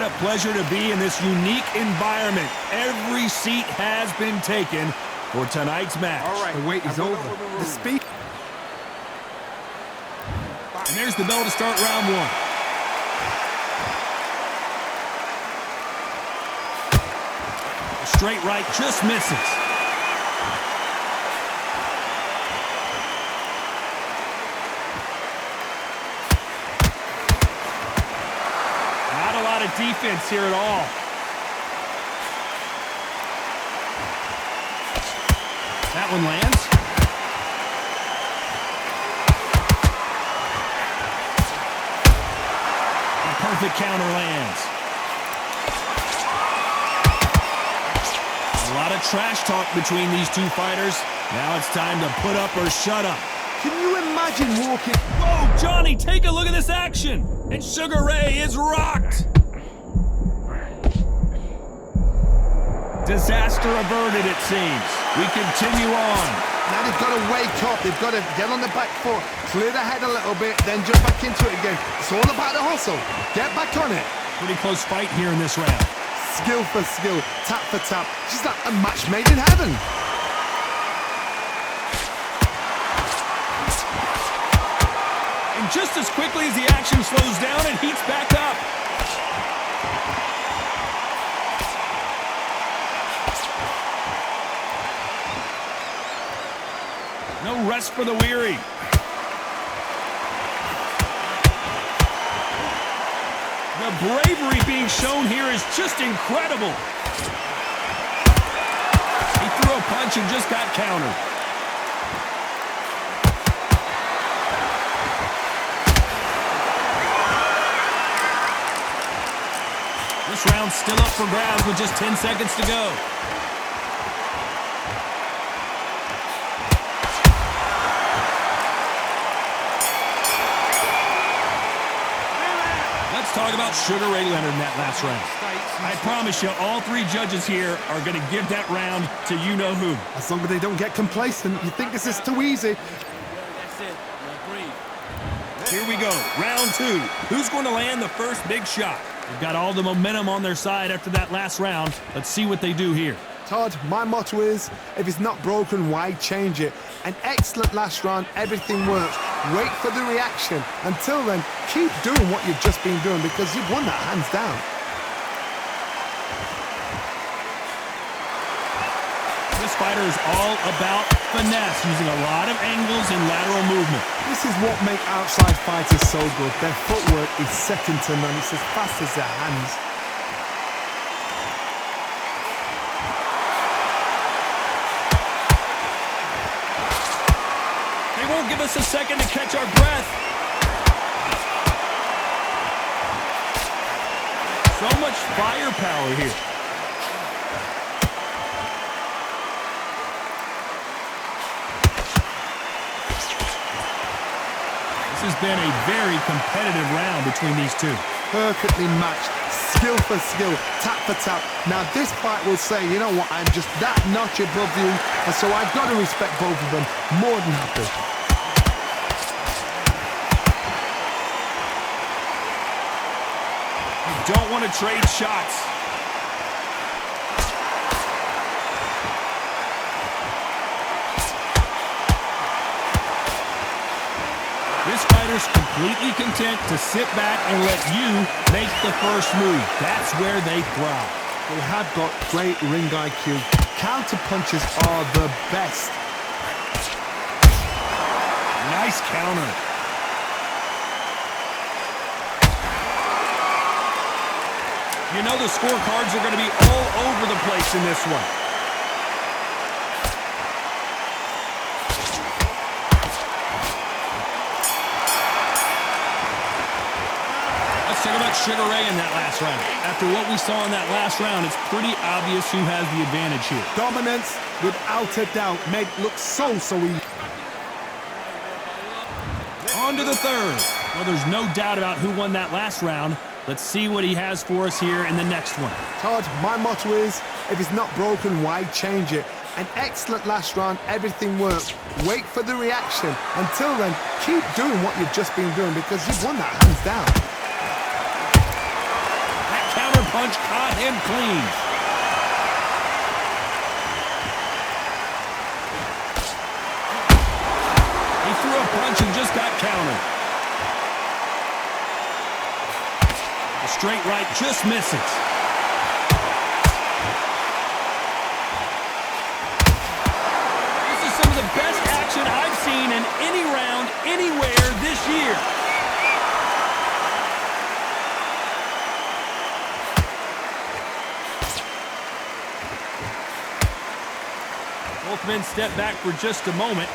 a pleasure to be in this unique environment. Every seat has been taken for tonight's match. All right, the wait is over. The speed. And there's the bell to start round one. A straight right just misses. Not a lot of defense here at all. That one lands. Perfect counter lands. A lot of trash talk between these two fighters. Now it's time to put up or shut up. Can you imagine walking? Whoa, Johnny, take a look at this action. And Sugar Ray is rocked. Disaster averted, it seems. We continue on. Now they've got to wake up. They've got to get on the back foot, clear the head a little bit, then jump back into it again. It's all about the hustle. Get back on it. Pretty close fight here in this round. Skill for skill, tap for tap. Just like a match made in heaven. And just as quickly as the action slows down, it heats back up. No rest for the weary. The bravery being shown here is just incredible. He threw a punch and just got countered. This round's still up for grabs with just 10 seconds to go. Talk about Sugar Ray Leonard in that last round. I promise you, all three judges here are going to give that round to you-know-who. As long as they don't get complacent, you think this is too easy. That's it. Here we go, round two. Who's going to land the first big shot? They've got all the momentum on their side after that last round. Let's see what they do here. Todd, my motto is, if it's not broken, why change it? An excellent last round, everything works. Wait for the reaction. Until then, keep doing what you've just been doing because you've won that hands down. This fighter is all about finesse, using a lot of angles and lateral movement. This is what makes outside fighters so good. Their footwork is second to none. It's as fast as their hands. Won't give us a second to catch our breath. So much firepower here. This has been a very competitive round between these two. Perfectly matched, skill for skill, tap for tap. Now this fight will say, you know what, I'm just that notch above you, and so I've got to respect both of them. More than happy. Don't want to trade shots. This fighter's completely content to sit back and let you make the first move. That's where they thrive. They have got great ring IQ. Counter punches are the best. Nice counter. You know the scorecards are going to be all over the place in this one. Let's talk about Sugar Ray in that last round. After what we saw in that last round, it's pretty obvious who has the advantage here. Dominance, without a doubt, made it look so easy. On to the third. Well, there's no doubt about who won that last round. Let's see what he has for us here in the next one. Todd, my motto is, if it's not broken, why change it? An excellent last round, everything works. Wait for the reaction. Until then, keep doing what you've just been doing because you've won that hands down. That counter punch caught him clean. He threw a punch and just got countered. The straight right just misses. This is some of the best action I've seen in any round, anywhere this year. Both men step back for just a moment.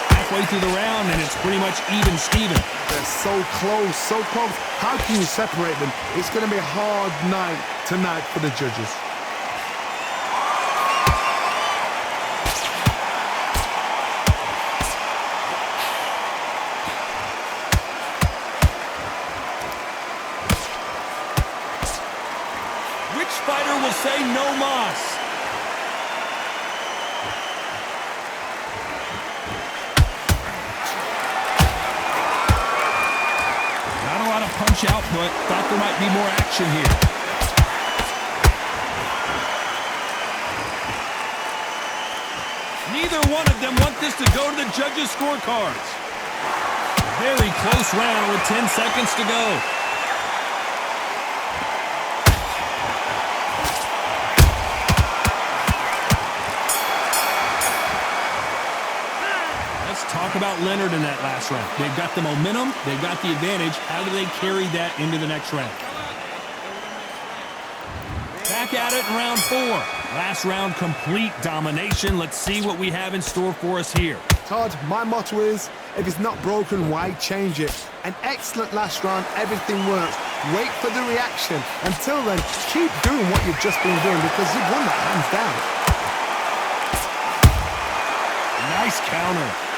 Halfway through the round, and it's pretty much even Steven. They're so close, so close. How can you separate them? It's going to be a hard night tonight for the judges. Which fighter will say no mas? Not a lot of punch output. Thought there might be more action here. Neither one of them want this to go to the judges' scorecards. Very close round with 10 seconds to go. Talk about Leonard in that last round. They've got the momentum. They've got the advantage. How do they carry that into the next round? Back at it in round 4. Last round, complete domination. Let's see what we have in store for us here. Todd, my motto is, if it's not broken, why change it? An excellent last round. Everything works. Wait for the reaction. Until then, keep doing what you've just been doing because you've won that hands down. Nice counter.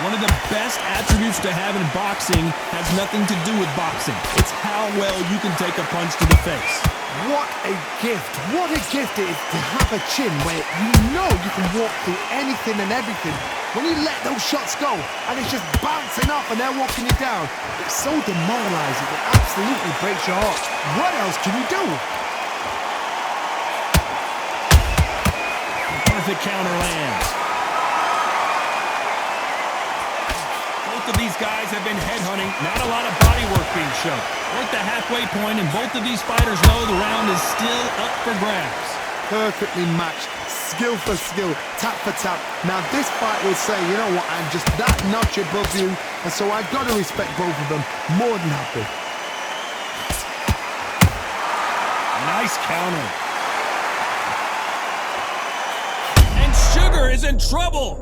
One of the best attributes to have in boxing has nothing to do with boxing. It's how well you can take a punch to the face. What a gift. What a gift it is to have a chin where you know you can walk through anything and everything. When you let those shots go and it's just bouncing off and they're walking you down, it's so demoralizing. It absolutely breaks your heart. What else can you do? Perfect counter lands. Both of these guys have been headhunting. Not a lot of body work being shown. We're at the halfway point, and both of these fighters know the round is still up for grabs. Perfectly matched. Skill for skill. Tap for tap. Now this fight will say, you know what, I'm just that notch above you, and so I've got to respect both of them. More than happy. Nice counter. And Sugar is in trouble.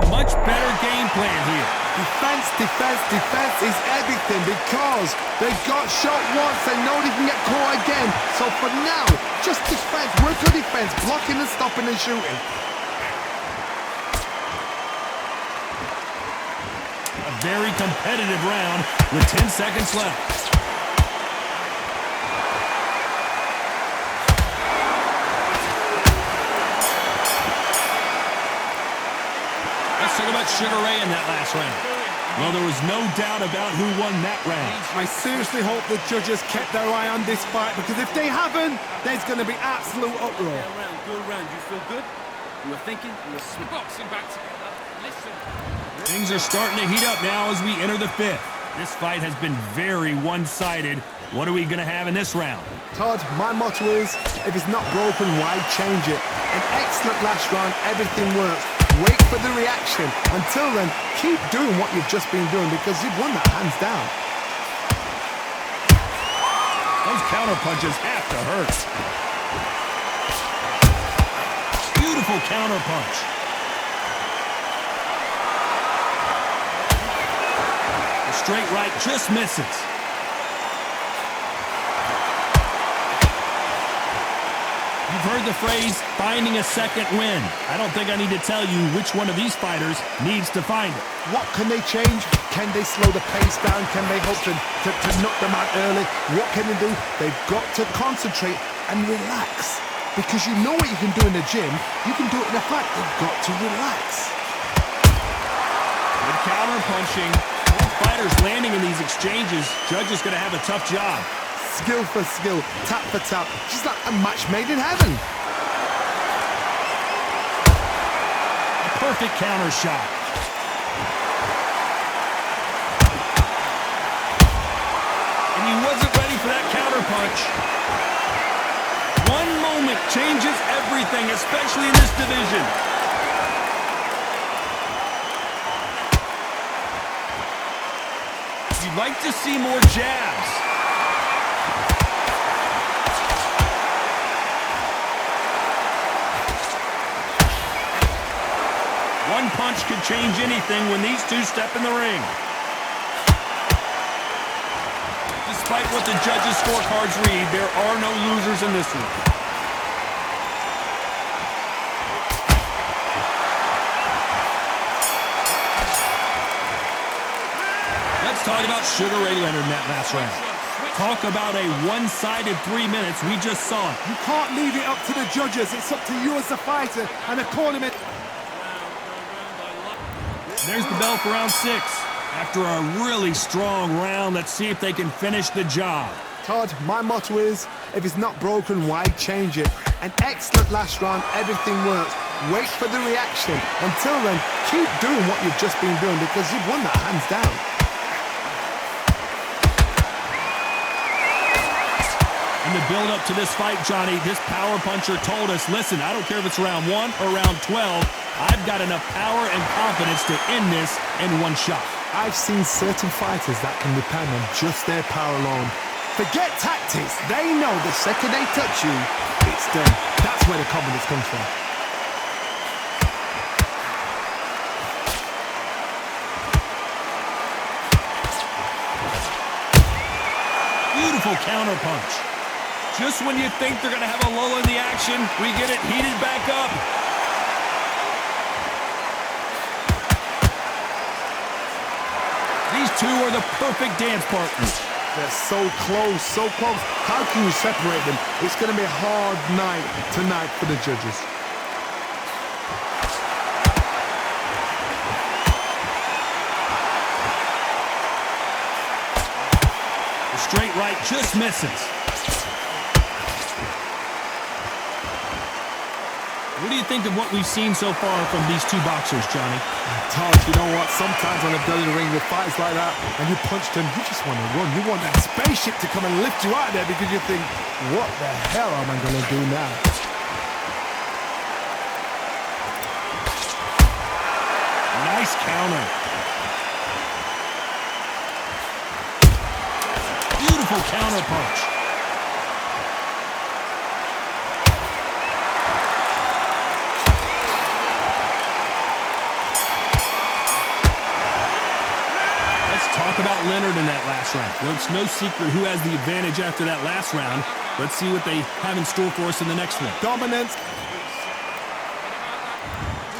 Much better game plan here. Defense, defense, defense is everything because they got shot once and know they can get caught again. So for now, just defense, work on defense, blocking and stopping and shooting. A very competitive round with 10 seconds left. Talk about Sugar Ray in that last round. Well, there was no doubt about who won that round. I seriously hope the judges kept their eye on this fight because if they haven't, there's going to be absolute uproar. Good round. You feel good? You were thinking? You were boxing back together. Listen. Things are starting to heat up now as we enter the 5th. This fight has been very one-sided. What are we going to have in this round? Todd, my motto is, if it's not broken, why change it? An excellent last round. Everything works. Wait for the reaction. Until then, keep doing what you've just been doing because you've won that hands down. Those counter punches have to hurt. Beautiful counter punch. The straight right just misses. You You've heard the phrase, finding a second win. I don't think I need to tell you which one of these fighters needs to find it. What can they change? Can they slow the pace down? Can they hope to knock them out early? What can they do? They've got to concentrate and relax. Because you know what you can do in the gym, you can do it in a fight. They've got to relax. Good counter punching. Both fighters landing in these exchanges. Judge is going to have a tough job. Skill for skill, tap for tap. Just like a match made in heaven. A perfect counter shot. And he wasn't ready for that counter punch. One moment changes everything, especially in this division. You'd like to see more jabs. One punch could change anything when these two step in the ring. Despite what the judges' scorecards read, there are no losers in this one. Let's talk about Sugar Ray Leonard in that last round. Talk about a one-sided 3 minutes. We just saw it. You can't leave it up to the judges. It's up to you as the fighter and the cornerman. There's the bell for round 6. After a really strong round, let's see if they can finish the job. Todd, my motto is, if it's not broken, why change it? An excellent last round, everything works. Wait for the reaction. Until then, keep doing what you've just been doing because you've won that hands down. In the build-up to this fight, Johnny, this power puncher told us, listen, I don't care if it's round 1 or round 12, I've got enough power and confidence to end this in one shot. I've seen certain fighters that can depend on just their power alone. Forget tactics. They know the second they touch you, it's done. That's where the confidence comes from. Beautiful counter punch. Just when you think they're going to have a lull in the action, we get it heated back up. These two are the perfect dance partners. They're so close, so close. How can you separate them? It's going to be a hard night tonight for the judges. The straight right just misses. What do you think of what we've seen so far from these two boxers, Johnny? Todd, you know what? Sometimes on a belly ring with fights like that, and you punch them, you just want to run. You want that spaceship to come and lift you out of there because you think, what the hell am I going to do now? Nice counter. Beautiful counter punch. Talk about Leonard in that last round. Well, it's no secret who has the advantage after that last round. Let's see what they have in store for us in the next one. Dominance.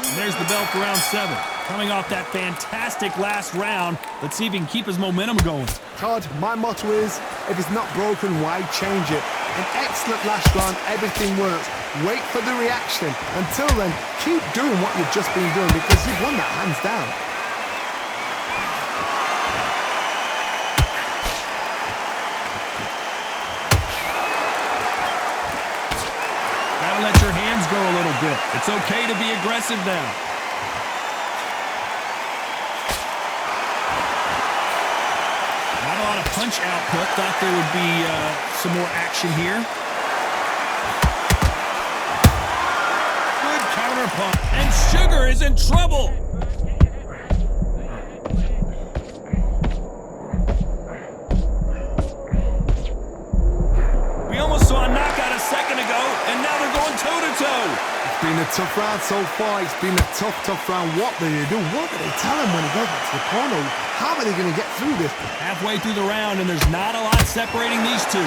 And there's the bell for round 7. Coming off that fantastic last round, let's see if he can keep his momentum going. Todd, my motto is, if it's not broken, why change it? An excellent last round, everything works. Wait for the reaction. Until then, keep doing what you've just been doing because you've won that hands down. Let your hands go a little bit. It's okay to be aggressive now. Not a lot of punch output. Thought there would be some more action here. Good counter punch. And Sugar is in trouble. We almost saw a knockout a second ago, and now they're going toe-to-toe. It's been a tough round so far. It's been a tough round. What do they do? What do they tell him when he goes back to the corner? How are they going to get through this? Halfway through the round, and there's not a lot separating these two.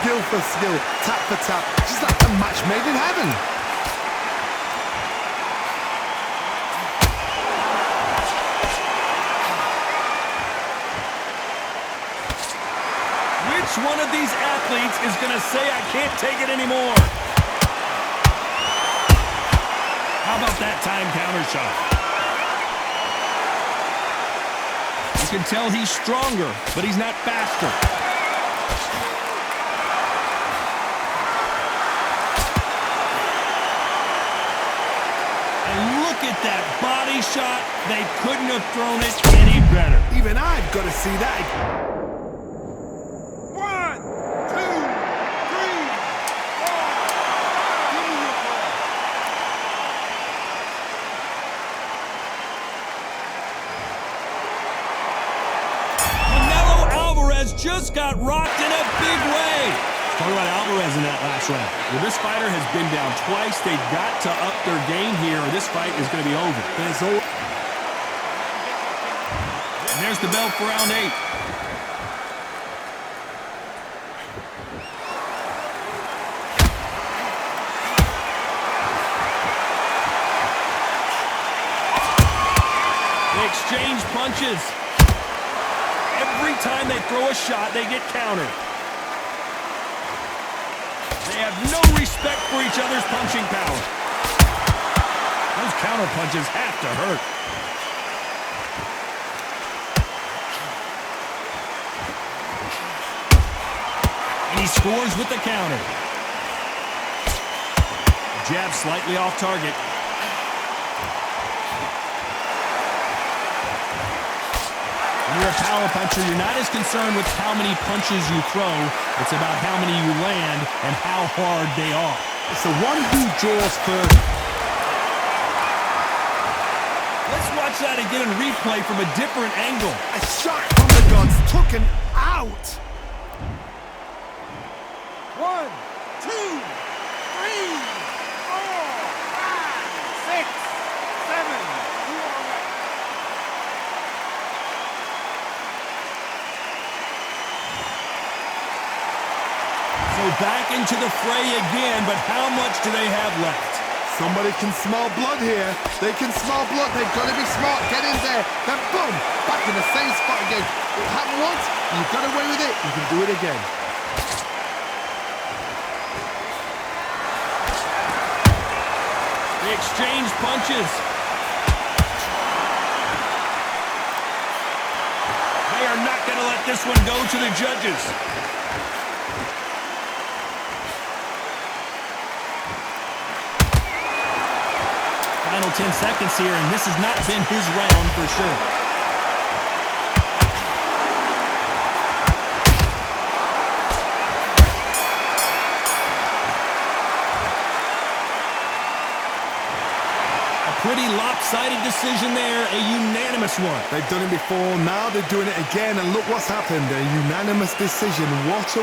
skill for skill, tap for tap, just like a match made in heaven. Which one of these athletes is going to say, I can't take it anymore? How about that time counter shot? You can tell he's stronger, but he's not faster. And look at that body shot. They couldn't have thrown it any better. Even I've got to see that. Just got rocked in a big way. Talk about Alvarez in that last round. Well, this fighter has been down twice. They've got to up their game here, or this fight is going to be over. And there's the bell for round 8. They exchange punches. Every time they throw a shot, they get countered. They have no respect for each other's punching power. Those counter punches have to hurt. And he scores with the counter. Jab slightly off target. When you're a power puncher, you're not as concerned with how many punches you throw. It's about how many you land and how hard they are. It's the one who draws first. Let's watch that again in replay from a different angle. A shot from the gods took him out. 1, 2, 3, 4, 5, 6, 7. So back into the fray again, but how much do they have left? Somebody can smell blood here. They can smell blood. They've got to be smart. Get in there. Then boom, back in the same spot again. It happened once. You got away with it. You can do it again. They exchange punches. They are not going to let this one go to the judges. Final 10 seconds here, and this has not been his round for sure. A pretty lopsided decision there, a unanimous one. They've done it before, now they're doing it again, and look what's happened. A unanimous decision. What a...